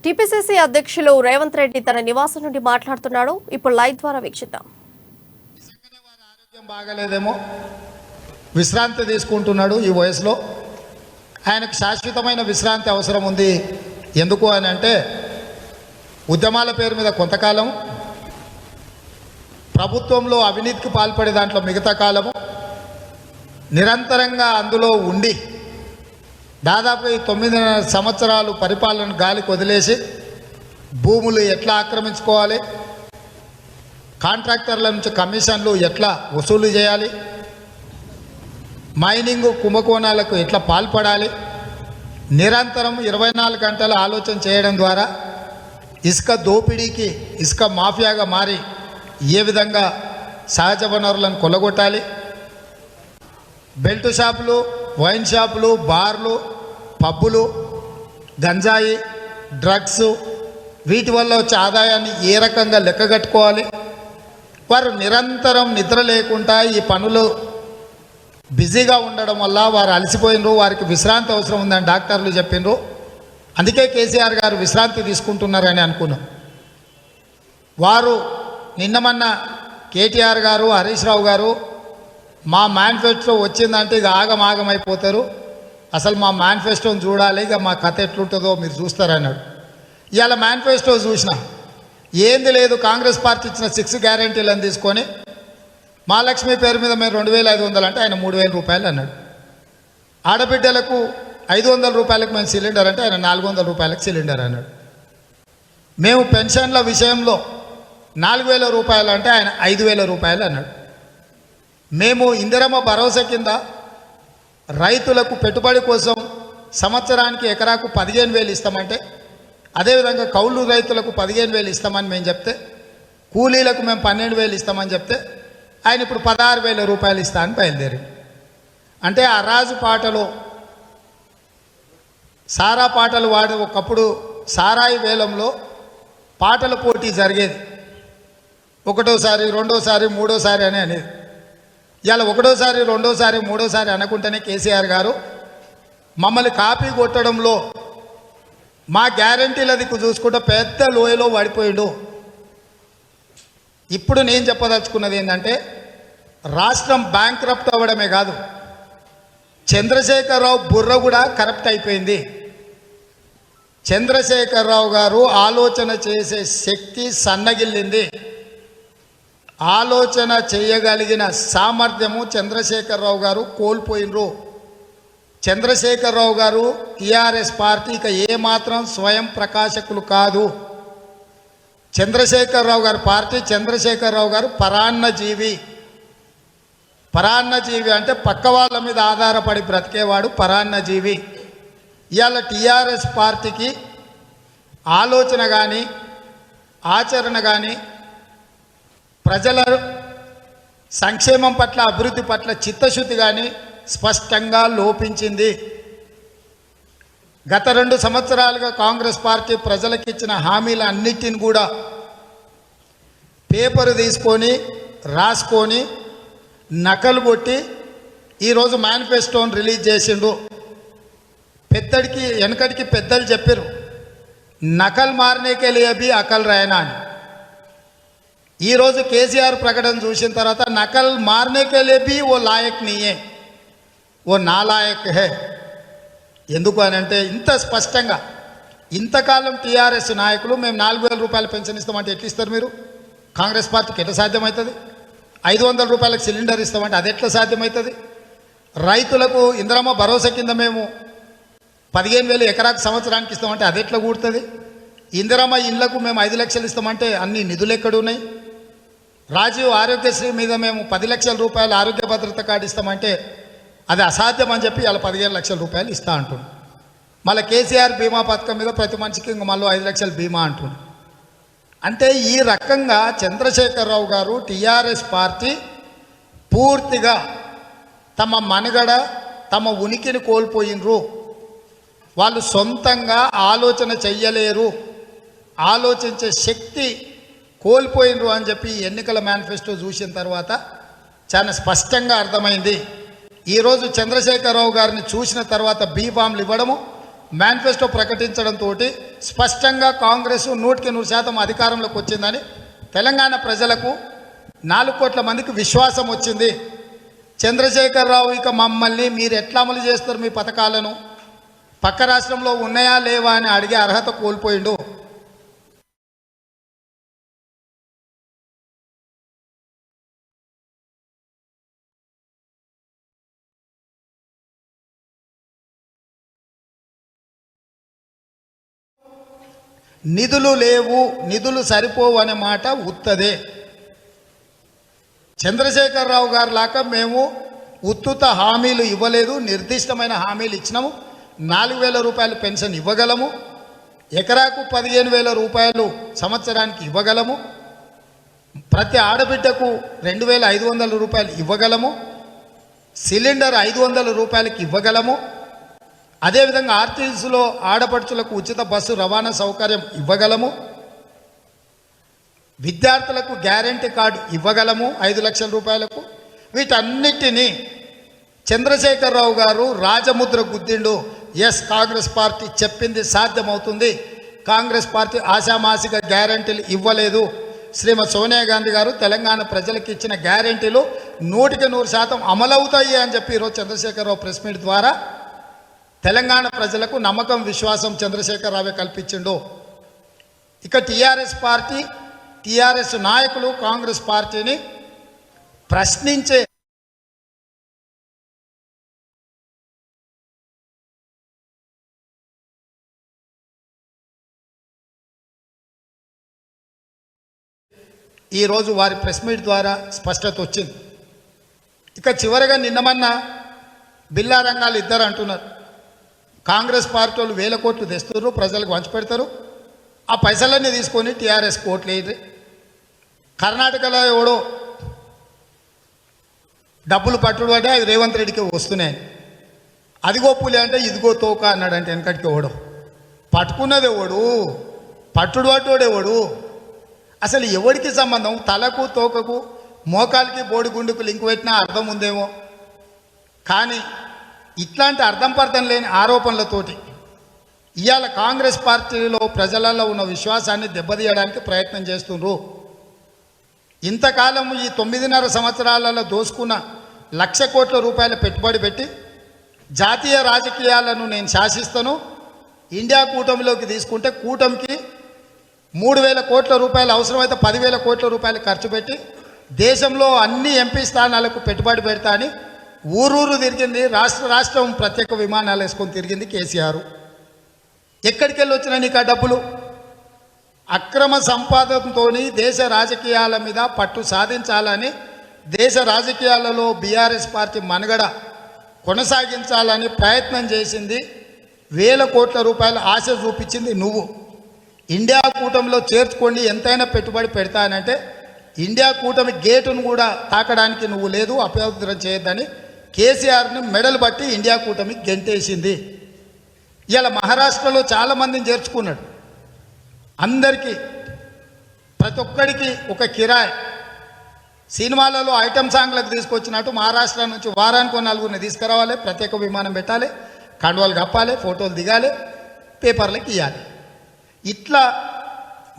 TPCC అధ్యక్షులు రేవంత్ రెడ్డి తన నివాసం నుండి మాట్లాడుతున్నాడు. ఇప్పుడు లైవ్ ద్వారా వీక్షిద్దాం. ఆరోగ్యం బాగలేదేమో, విశ్రాంతి తీసుకుంటున్నాడు. ఈ వయసులో ఆయనకు శాశ్వతమైన విశ్రాంతి అవసరం ఉంది. ఎందుకు అని అంటే ఉద్యమాల పేరు మీద కొంతకాలం, ప్రభుత్వంలో అవినీతికి పాల్పడే దాంట్లో మిగతా కాలము, నిరంతరంగా అందులో ఉండి దాదాపు 9 సంవత్సరాలు పరిపాలన గాలికి వదిలేసి భూములు ఎట్లా ఆక్రమించుకోవాలి, కాంట్రాక్టర్ల నుంచి కమిషన్లు ఎట్లా వసూలు చేయాలి, మైనింగ్ కుంభకోణాలకు ఎట్లా పాల్పడాలి, నిరంతరం 24 గంటల ఆలోచన చేయడం ద్వారా ఇసుక దోపిడీకి, ఇసుక మాఫియాగా మారి ఏ విధంగా సహజ వనరులను కొల్లగొట్టాలి, బెల్ట్ షాపులు, వైన్ షాపులు, బార్లు, పబ్బులు, గంజాయి, డ్రగ్స్, వీటి వల్ల వచ్చే ఆదాయాన్ని ఏ రకంగా లెక్కగట్టుకోవాలి. వారు నిరంతరం నిద్ర లేకుండా ఈ పనులు బిజీగా ఉండడం వల్ల వారు అలసిపోయినరు. వారికి విశ్రాంతి అవసరం ఉందని డాక్టర్లు చెప్పిండ్రు. అందుకే కేసీఆర్ గారు విశ్రాంతి తీసుకుంటున్నారని అనుకున్నాం. వారు నిన్నమన్న కేటీఆర్ గారు, హరీష్ రావు గారు మా మేనిఫెస్టో వచ్చిందంటే ఇక ఆగమాగమైపోతారు, అసలు మా మేనిఫెస్టోని చూడాలి, ఇక మా కథ ఎట్లుంటుందో మీరు చూస్తారన్నాడు. ఇవాళ మేనిఫెస్టో చూసిన ఏంది లేదు, కాంగ్రెస్ పార్టీ ఇచ్చిన 6 గ్యారెంటీలను తీసుకొని మహాలక్ష్మి పేరు మీద మేము 2500 అంటే ఆయన 3000 రూపాయలు అన్నాడు. ఆడబిడ్డలకు 500 రూపాయలకు మేము సిలిండర్ అంటే ఆయన 400 రూపాయలకు సిలిండర్ అన్నాడు. మేము పెన్షన్ల విషయంలో 4000 రూపాయలు అంటే ఆయన 5000 రూపాయలు అన్నాడు. మేము ఇందిరమ్మ భరోసా కింద రైతులకు పెట్టుబడి కోసం సంవత్సరానికి ఎకరాకు 15,000 ఇస్తామంటే, అదేవిధంగా కౌలు రైతులకు 15,000 ఇస్తామని మేము చెప్తే, కూలీలకు మేము 12,000 ఇస్తామని చెప్తే ఆయన ఇప్పుడు 16,000 రూపాయలు ఇస్తా అని బయలుదేరి. అంటే ఆ రాజు పాటలో సారా పాటలు వాడే ఒకప్పుడు సారాయి వేలంలో పాటల పోటీ జరిగేది. 1వ సారి, 2వ సారి, 3వ సారి అని అనేది. ఇవాళ 1వ సారి, 2వ సారి, 3వ సారి అనుకుంటేనే కేసీఆర్ గారు మమ్మల్ని కాపీ కొట్టడంలో మా గ్యారంటీల దిక్కు చూసుకుంటే పెద్ద లోయలో పడిపోయాడు. ఇప్పుడు నేను చెప్పదలుచుకున్నది ఏంటంటే, రాష్ట్రం బ్యాంక్రప్ట్ అవ్వడమే కాదు, చంద్రశేఖరరావు బుర్ర కూడా కరప్ట్ అయిపోయింది. చంద్రశేఖరరావు గారు ఆలోచన చేసే శక్తి సన్నగిల్లింది. ఆలోచన చేయగలిగిన సామర్థ్యము చంద్రశేఖరరావు గారు కోల్పోయినరు. చంద్రశేఖరరావు గారు టీఆర్ఎస్ పార్టీ ఇక ఏమాత్రం స్వయం ప్రకాశకులు కాదు. చంద్రశేఖరరావు గారి పార్టీ, చంద్రశేఖరరావు గారు పరాన్నజీవి. పరాన్నజీవి అంటే పక్క వాళ్ళ మీద ఆధారపడి బ్రతికేవాడు పరాన్నజీవి. ఇవాళ టీఆర్ఎస్ పార్టీకి ఆలోచన కానీ, ఆచరణ కానీ, ప్రజల సంక్షేమం పట్ల, అభివృద్ధి పట్ల చిత్తశుద్ధి కానీ స్పష్టంగా లోపించింది. గత 2 సంవత్సరాలుగా కాంగ్రెస్ పార్టీ ప్రజలకు ఇచ్చిన హామీల అన్నిటిని కూడా పేపరు తీసుకొని రాసుకొని నకలు కొట్టి ఈరోజు మేనిఫెస్టోని రిలీజ్ చేసిండు. పెద్దడికి వెనకడికి పెద్దలు చెప్పారు, నకల్ మారనేకే లియే భీ అకల్ రాయనా అని. ఈరోజు కేసీఆర్ ప్రకటన చూసిన తర్వాత నకల్ మారనేకే లియే భీ ఓ లాయక్ నీయే, ఓ నాలాయక్ హే. ఎందుకు అని అంటే, ఇంత స్పష్టంగా ఇంతకాలం టీఆర్ఎస్ నాయకులు మేము 4,000 రూపాయలు పెన్షన్ ఇస్తామంటే ఎట్లా ఇస్తారు మీరు? కాంగ్రెస్ పార్టీకి ఎట్లా సాధ్యమవుతుంది? 500 రూపాయలకు సిలిండర్ ఇస్తామంటే అది ఎట్లా సాధ్యమవుతుంది? రైతులకు ఇందిరమ్మ భరోసా కింద మేము 15,000 ఎకరాకు సంవత్సరానికి ఇస్తామంటే అది ఎట్లా కూడుతుంది? ఇందిరమ్మ ఇళ్లకు మేము 5 లక్షలు ఇస్తామంటే అన్ని నిధులు ఎక్కడున్నాయి? రాజీవ్ ఆరోగ్యశ్రీ మీద మేము 10 లక్షల రూపాయలు ఆరోగ్య భద్రత కార్డు ఇస్తామంటే అది అసాధ్యం అని చెప్పి ఇలా 15 లక్షల రూపాయలు ఇస్తా అంటుంది. మళ్ళీ కేసీఆర్ బీమా పథకం మీద ప్రతి మనిషికి ఇంక మళ్ళీ 5 లక్షల బీమా అంటుంది. అంటే ఈ రకంగా చంద్రశేఖరరావు గారు, టీఆర్ఎస్ పార్టీ పూర్తిగా తమ మనుగడ, తమ ఉనికిని కోల్పోయినరు. వాళ్ళు సొంతంగా ఆలోచన చెయ్యలేరు, ఆలోచించే శక్తి కోల్పోయినరు అని చెప్పి ఎన్నికల మేనిఫెస్టో చూసిన తర్వాత చాలా స్పష్టంగా అర్థమైంది. ఈరోజు చంద్రశేఖరరావు గారిని చూసిన తర్వాత బీఫామ్లు ఇవ్వడము, మేనిఫెస్టో ప్రకటించడంతో స్పష్టంగా కాంగ్రెస్ 100% అధికారంలోకి వచ్చిందని తెలంగాణ ప్రజలకు 4 కోట్ల మందికి విశ్వాసం వచ్చింది. చంద్రశేఖరరావు ఇక మమ్మల్ని మీరు ఎట్లా అమలు చేస్తారు మీ పథకాలను, పక్క రాష్ట్రంలో ఉన్నాయా లేవా అని అడిగే అర్హత కోల్పోయిండు. నిధులు లేవు, నిధులు సరిపోవు అనే మాట ఉత్తదే. చంద్రశేఖరరావు గారు లాగా మేము ఉత్తుత హామీలు ఇవ్వలేదు, నిర్దిష్టమైన హామీలు ఇచ్చినాము. 4,000 రూపాయలు పెన్షన్ ఇవ్వగలము, ఎకరాకు 15,000 రూపాయలు సంవత్సరానికి ఇవ్వగలము, ప్రతి ఆడబిడ్డకు 2,500 రూపాయలు ఇవ్వగలము, సిలిండర్ 500 రూపాయలకి ఇవ్వగలము. అదేవిధంగా ఆర్టీసీలో ఆడపడుచులకు ఉచిత బస్సు రవాణా సౌకర్యం ఇవ్వగలము, విద్యార్థులకు గ్యారంటీ కార్డు ఇవ్వగలము 5 లక్షల రూపాయలకు. వీటన్నిటినీ చంద్రశేఖరరావు గారు రాజముద్ర గుద్దిండు. ఎస్, కాంగ్రెస్ పార్టీ చెప్పింది సాధ్యమవుతుంది, కాంగ్రెస్ పార్టీ ఆశామాసిక గ్యారంటీలు ఇవ్వలేదు. శ్రీమతి సోనియా గాంధీ గారు తెలంగాణ ప్రజలకు ఇచ్చిన గ్యారంటీలు 100% అమలవుతాయి అని చెప్పి ఈరోజు చంద్రశేఖరరావు ప్రెస్ మీట్ ద్వారా తెలంగాణ ప్రజలకు నమ్మకం, విశ్వాసం చంద్రశేఖరరావే కల్పించిండు. ఇక టీఆర్ఎస్ పార్టీ, టీఆర్ఎస్ నాయకులు కాంగ్రెస్ పార్టీని ప్రశ్నించే ఈరోజు వారి ప్రెస్ మీట్ ద్వారా స్పష్టత వచ్చింది. ఇక చివరగా నిన్నమన్నా బిల్లా రంగాలు ఇద్దరు అంటున్నారు, కాంగ్రెస్ పార్టీ వాళ్ళు 1,000 కోట్లు తెస్తారు, ప్రజలకు పంచిపెడతారు, ఆ పైసలన్నీ తీసుకొని టీఆర్ఎస్ కోట్లు వేయరు. కర్ణాటకలో ఎవడో డబ్బులు పట్టుడు అంటే అవి రేవంత్ రెడ్డికి వస్తున్నాయి, అదిగో పులి అంటే ఇదిగో తోక అన్నాడంటే వెనకటికి ఎవడో పట్టుకున్నది ఎవడు, పట్టుడు పట్టుడు ఎవడు, అసలు ఎవడికి సంబంధం? తలకు తోకకు మోకాలికి బోడిగుండుకు లింక్ పెట్టినా అర్థం ఉందేమో, కానీ ఇట్లాంటి అర్థం పర్థం లేని ఆరోపణలతోటి ఇవాళ కాంగ్రెస్ పార్టీలో ప్రజలలో ఉన్న విశ్వాసాన్ని దెబ్బతీయడానికి ప్రయత్నం చేస్తున్నారు. ఇంతకాలం ఈ 9.5 సంవత్సరాలలో దోసుకున్న 1,00,000 కోట్ల రూపాయల పెట్టుబడి పెట్టి జాతీయ రాజకీయాలను నేను శాసిస్తాను, ఇండియా కూటమిలోకి తీసుకుంటే కూటమికి 3,000 కోట్ల రూపాయలు అవసరమైతే 10,000 కోట్ల రూపాయలు ఖర్చు పెట్టి దేశంలో అన్ని ఎంపీ స్థానాలకు పెట్టుబడి పెడతా అని ఊరూరు తిరిగింది, రాష్ట్రం ప్రత్యేక విమానాలు వేసుకొని తిరిగింది కేసీఆర్. ఎక్కడికి వెళ్ళి వచ్చినా నీకు ఆ డబ్బులు? అక్రమ సంపాదనతో దేశ రాజకీయాల మీద పట్టు సాధించాలని, దేశ రాజకీయాలలో బీఆర్ఎస్ పార్టీ మనుగడ కొనసాగించాలని ప్రయత్నం చేసింది. 1,000 కోట్ల రూపాయలు ఆశ చూపించింది నువ్వు. ఇండియా కూటమిలో చేర్చుకోండి, ఎంతైనా పెట్టుబడి పెడతానంటే ఇండియా కూటమి గేటును కూడా తాకడానికి నువ్వు లేదు, అపవిత్రం చేయొద్దని కేసీఆర్ని మెడలు బట్టి ఇండియా కూటమి గెంటేసింది. ఇలా మహారాష్ట్రలో చాలామందిని చేర్చుకున్నాడు, అందరికీ ప్రతి ఒక్కడికి ఒక కిరాయి. సినిమాలలో ఐటమ్ సాంగ్లకు తీసుకొచ్చినట్టు మహారాష్ట్ర నుంచి వారానికి 4 తీసుకురావాలి, ప్రత్యేక విమానం పెట్టాలి, కండువాలు కప్పాలి, ఫోటోలు దిగాలి, పేపర్లకు ఇవ్వాలి. ఇట్లా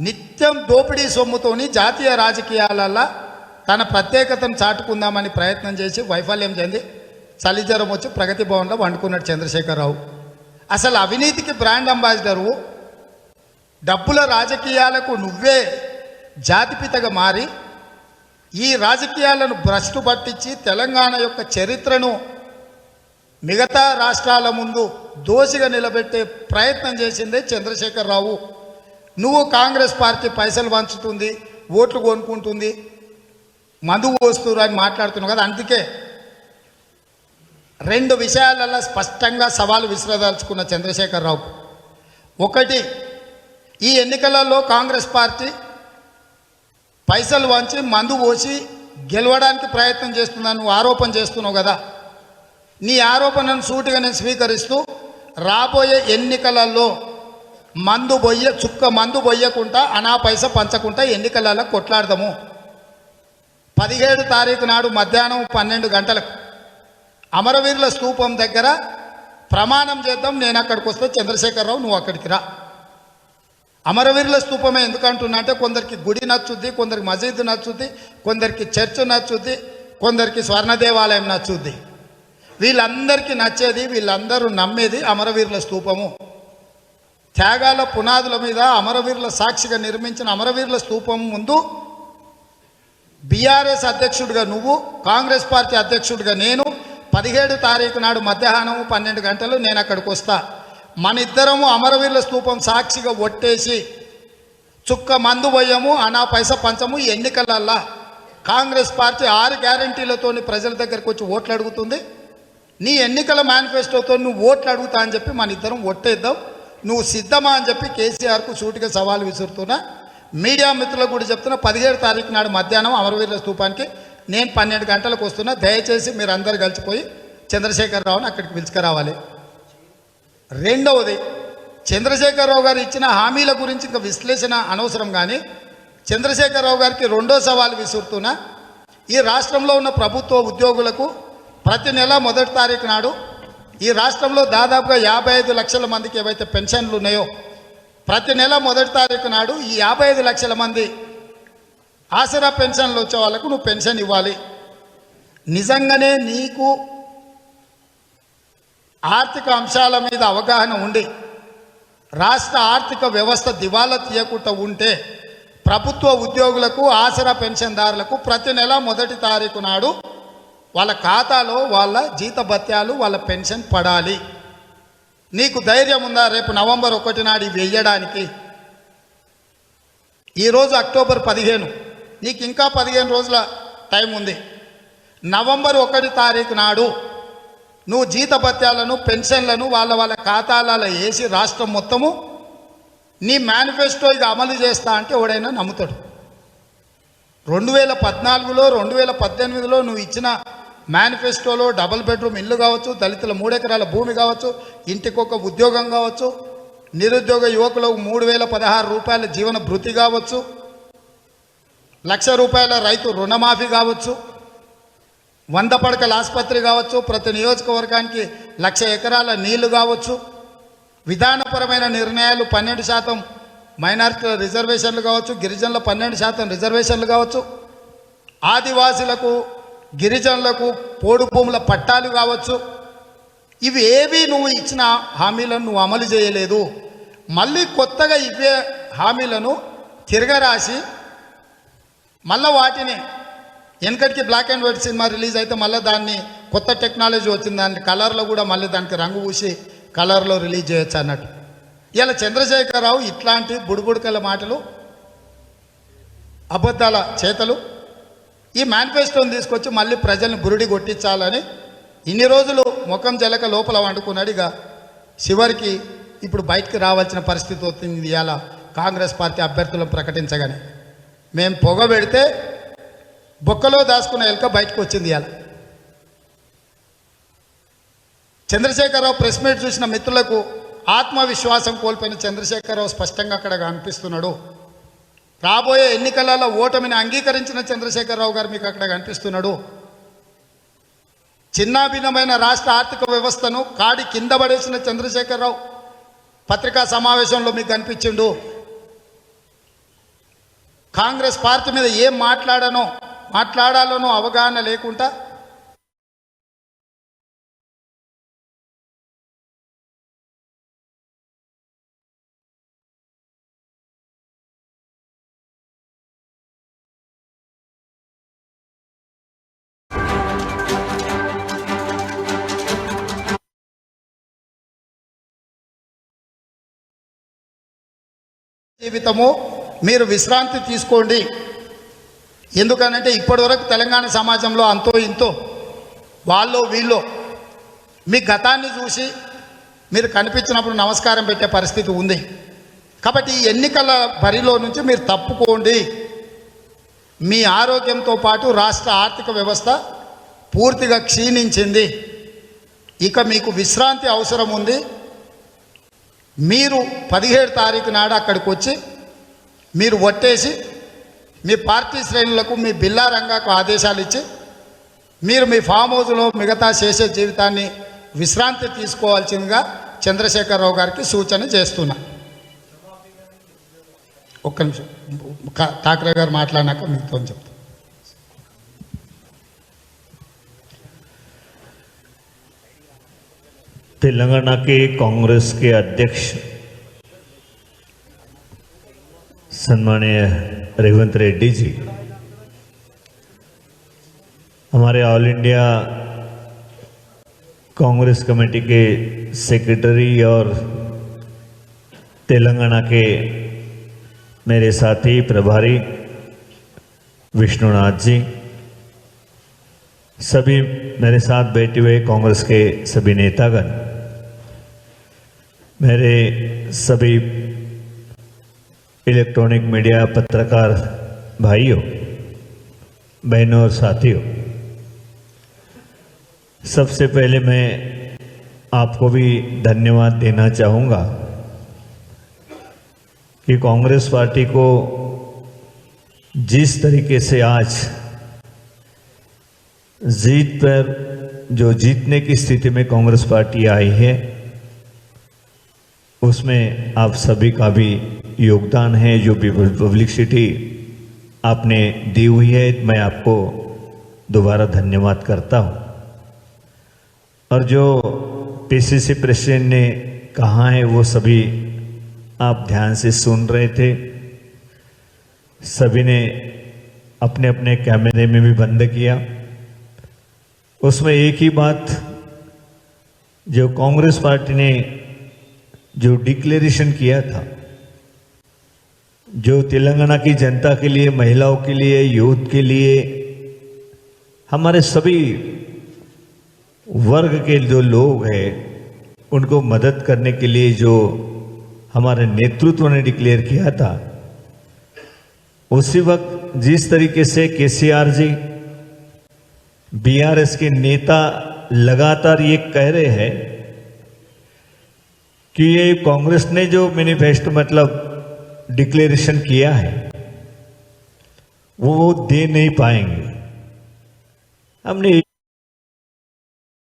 నిత్యం దోపిడీ సొమ్ముతోని జాతీయ రాజకీయాలలో తన ప్రత్యేకతను చాటుకుందామని ప్రయత్నం చేసి వైఫల్యం చెంది చలిజ్వరం వచ్చి ప్రగతి భవన్లో వండుకున్నాడు చంద్రశేఖరరావు. అసలు అవినీతికి బ్రాండ్ అంబాసిడరు, డబ్బుల రాజకీయాలకు నువ్వే జాతిపితగా మారి ఈ రాజకీయాలను భ్రష్టు పట్టించి తెలంగాణ యొక్క చరిత్రను మిగతా రాష్ట్రాల ముందు దోషిగా నిలబెట్టే ప్రయత్నం చేసిందే చంద్రశేఖరరావు. నువ్వు కాంగ్రెస్ పార్టీ పైసలు పంచుతుంది, ఓట్లు కొనుక్కుంటుంది, మందు పోస్తున్నారు అని మాట్లాడుతున్నావు కదా. అందుకే 2 విషయాలలో స్పష్టంగా సవాలు విసిరదలుచుకున్న చంద్రశేఖరరావు. ఒకటి, ఈ ఎన్నికలలో కాంగ్రెస్ పార్టీ పైసలు వంచి మందు పోసి గెలవడానికి ప్రయత్నం చేస్తుందని నువ్వు ఆరోపణ చేస్తున్నావు కదా. నీ ఆరోపణను సూటిగా నేను స్వీకరిస్తూ రాబోయే ఎన్నికలలో చుక్క మందు బొయ్యకుండా అనా పైస పంచకుండా ఎన్నికలలో కొట్లాడదాము. 17 తారీఖు నాడు మధ్యాహ్నం 12 గంటలకు అమరవీరుల స్తూపం దగ్గర ప్రమాణం చేద్దాం, నేను అక్కడికి వస్తే చంద్రశేఖరరావు నువ్వు అక్కడికి రా. అమరవీరుల స్తూపమే ఎందుకంటున్నా అంటే కొందరికి గుడి నచ్చుద్ది, కొందరికి మసీదు నచ్చుద్ది, కొందరికి చర్చ్ నచ్చుద్ది, కొందరికి స్వర్ణ దేవాలయం నచ్చుద్ది. వీళ్ళందరికీ నచ్చేది, వీళ్ళందరూ నమ్మేది అమరవీరుల స్తూపము. త్యాగాల పునాదుల మీద అమరవీరుల సాక్షిగా నిర్మించిన అమరవీరుల స్తూపం ముందు బీఆర్ఎస్ అధ్యక్షుడిగా నువ్వు, కాంగ్రెస్ పార్టీ అధ్యక్షుడిగా నేను 17 తారీఖు నాడు మధ్యాహ్నం 12 గంటలు నేను అక్కడికి వస్తా. మన ఇద్దరము అమరవీరుల స్తూపం సాక్షిగా ఒట్టేసి చుక్క మందు పోయము, అనా పైసా పంచము. ఎన్నికలల్లా కాంగ్రెస్ పార్టీ 6 గ్యారంటీలతోని ప్రజల దగ్గరికి వచ్చి ఓట్లు అడుగుతుంది. నీ ఎన్నికల మేనిఫెస్టోతో నువ్వు ఓట్లు అడుగుతా అని చెప్పి మన ఇద్దరం ఒట్టేద్దాం. నువ్వు సిద్ధమా అని చెప్పి కేసీఆర్కు సూటిగా సవాలు విసురుతున్నా. మీడియా మిత్రులకు కూడా చెప్తున్నా, 17 తారీఖు నాడు మధ్యాహ్నం అమరవీరుల స్తూపానికి నేను 12 గంటలకు వస్తున్నా. దయచేసి మీరు అందరు కలిసిపోయి చంద్రశేఖరరావుని అక్కడికి పిలుచుకురావాలి. రెండవది, చంద్రశేఖరరావు గారు ఇచ్చిన హామీల గురించి ఇంకా విశ్లేషణ అనవసరం, కానీ చంద్రశేఖరరావు గారికి రెండో సవాలు విసురుతున్నా. ఈ రాష్ట్రంలో ఉన్న ప్రభుత్వ ఉద్యోగులకు ప్రతి నెల 1వ తారీఖు నాడు ఈ రాష్ట్రంలో దాదాపుగా 55 లక్షల మందికి ఏవైతే పెన్షన్లు ఉన్నాయో ప్రతి నెల 1వ తారీఖు నాడు ఈ 55 లక్షల మంది ఆసరా పెన్షన్లు వచ్చే వాళ్ళకు నువ్వు పెన్షన్ ఇవ్వాలి. నిజంగానే నీకు ఆర్థిక అంశాల మీద అవగాహన ఉండి రాష్ట్ర ఆర్థిక వ్యవస్థ దివాలా తీయకుండా ఉంటే ప్రభుత్వ ఉద్యోగులకు, ఆసరా పెన్షన్దారులకు ప్రతి నెల 1వ తారీఖు నాడు వాళ్ళ ఖాతాలో వాళ్ళ జీతభత్యాలు, వాళ్ళ పెన్షన్ పడాలి. నీకు ధైర్యం ఉందా రేపు నవంబర్ 1 నాడు ఇవి వేయడానికి? ఈరోజు అక్టోబర్ 15, నీకు ఇంకా 15 రోజుల టైం ఉంది. నవంబర్ 1 తారీఖు నాడు నువ్వు జీతభత్యాలను, పెన్షన్లను వాళ్ళ ఖాతాలలో వేసి రాష్ట్రం మొత్తము నీ మేనిఫెస్టో ఇక అమలు చేస్తా అంటే ఎవడైనా నమ్ముతాడు. 2014లో 2018లో నువ్వు ఇచ్చిన మేనిఫెస్టోలో డబుల్ బెడ్రూమ్ ఇల్లు కావచ్చు, దళితుల 3 ఎకరాల భూమి కావచ్చు, ఇంటికొక ఉద్యోగం కావచ్చు, నిరుద్యోగ యువకులకు 3016 రూపాయల జీవన భృతి కావచ్చు, ₹1,00,000 రైతు రుణమాఫీ కావచ్చు, 100 పడకల ఆసుపత్రి కావచ్చు, ప్రతి నియోజకవర్గానికి 1,00,000 ఎకరాల నీళ్లు కావచ్చు, విధానపరమైన నిర్ణయాలు 12% మైనారిటీల రిజర్వేషన్లు కావచ్చు, గిరిజనుల 12% రిజర్వేషన్లు కావచ్చు, ఆదివాసీలకు, గిరిజనులకు పోడు భూముల పట్టాలు కావచ్చు. ఇవి ఏవి నువ్వు ఇచ్చిన హామీలను నువ్వు అమలు చేయలేదు. మళ్ళీ కొత్తగా ఇవే హామీలను తిరగరాసి మళ్ళీ వాటిని వెనకటికి black and white cinema release అయితే మళ్ళీ దాన్ని కొత్త టెక్నాలజీ వచ్చింది, దాన్ని కలర్లో కూడా మళ్ళీ దానికి రంగు పూసి కలర్లో రిలీజ్ చేయొచ్చు అన్నట్టు. ఇలా చంద్రశేఖరరావు ఇట్లాంటి బుడుబుడుకల మాటలు, అబద్ధాల చేతలు ఈ మేనిఫెస్టోని తీసుకొచ్చి మళ్ళీ ప్రజల్ని బురుడి కొట్టించాలని ఇన్ని రోజులు ముఖం జలక లోపల వండుకున్నాడు. ఇక చివరికి ఇప్పుడు బయటికి రావాల్సిన పరిస్థితి వచ్చింది. ఇవాళ కాంగ్రెస్ పార్టీ అభ్యర్థులను ప్రకటించగానే మేము పొగ పెడితే బొక్కలో దాచుకున్న ఎలుక బయటకు వచ్చింది. ఇవాళ చంద్రశేఖరరావు ప్రెస్ మీట్ చూసిన మిత్రులకు ఆత్మవిశ్వాసం కోల్పోయిన చంద్రశేఖరరావు స్పష్టంగా అక్కడ కనిపిస్తున్నాడు. రాబోయే ఎన్నికలలో ఓటమిని అంగీకరించిన చంద్రశేఖరరావు గారు మీకు అక్కడ కనిపిస్తున్నాడు. చిన్నాభిన్నమైన రాష్ట్ర ఆర్థిక వ్యవస్థను కాడి కింద పడేసిన చంద్రశేఖరరావు పత్రికా సమావేశంలో మీకు కనిపించిండు. కాంగ్రెస్ పార్టీ మీద ఏం మాట్లాడాలనో అవగాహన లేకుండా జీవితము మీరు విశ్రాంతి తీసుకోండి. ఎందుకనంటే ఇప్పటివరకు తెలంగాణ సమాజంలో అంతో ఇంతో వాళ్ళో వీళ్ళో మీ గతాన్ని చూసి మీరు కనిపించినప్పుడు నమస్కారం పెట్టే పరిస్థితి ఉంది. కాబట్టి ఈ ఎన్నికల బరిలో నుంచి మీరు తప్పుకోండి. మీ ఆరోగ్యంతో పాటు రాష్ట్ర ఆర్థిక వ్యవస్థ పూర్తిగా క్షీణించింది. ఇక మీకు విశ్రాంతి అవసరం ఉంది. మీరు 17 తారీఖు నాడు అక్కడికి వచ్చి మీరు ఒట్టేసి మీ పార్టీ శ్రేణులకు, మీ బిల్లా రంగాకు ఆదేశాలు ఇచ్చి మీరు మీ ఫామ్ హౌస్లో మిగతా చేసే జీవితాన్ని విశ్రాంతి తీసుకోవాల్సిందిగా చంద్రశేఖరరావు గారికి సూచన చేస్తున్నా. ఒక్క నిమిషం ఠాక్రే గారు మాట్లాడినాక మీతో చెప్తాను. तेलंगाना के कांग्रेस के अध्यक्ष सम्माननीय रेवंत रेड्डी जी, हमारे ऑल इंडिया कांग्रेस कमेटी के सेक्रेटरी और तेलंगाना के मेरे साथी प्रभारी विष्णुनाथ जी, सभी मेरे साथ बैठे हुए कांग्रेस के सभी नेतागण, मेरे सभी इलेक्ट्रॉनिक मीडिया पत्रकार भाइयों बहनों और साथियों, सबसे पहले मैं आपको भी धन्यवाद देना चाहूँगा कि कांग्रेस पार्टी को जिस तरीके से आज जीत पर जो जीतने की स्थिति में कांग्रेस पार्टी आई है, उसमें आप सभी का भी योगदान है। जो भी पब्लिसिटी आपने दी हुई है, मैं आपको दोबारा धन्यवाद करता हूँ। और जो पीसीसी प्रेसिडेंट ने कहा है वो सभी आप ध्यान से सुन रहे थे। सभी ने अपने अपने कैमरे में भी बंद किया। उसमें एक ही बात, जो कांग्रेस पार्टी ने जो डिक्लेरेशन किया था, जो तेलंगाना की जनता के लिए, महिलाओं के लिए, यूथ के लिए, हमारे सभी वर्ग के जो लोग हैं उनको मदद करने के लिए जो हमारे नेतृत्व ने डिक्लेयर किया था, उसी वक्त जिस तरीके से केसीआर जी, बीआरएस के नेता लगातार ये कह रहे हैं कि ये कांग्रेस ने जो मैनिफेस्टो मतलब डिक्लेरेशन किया है वो दे नहीं पाएंगे। हमने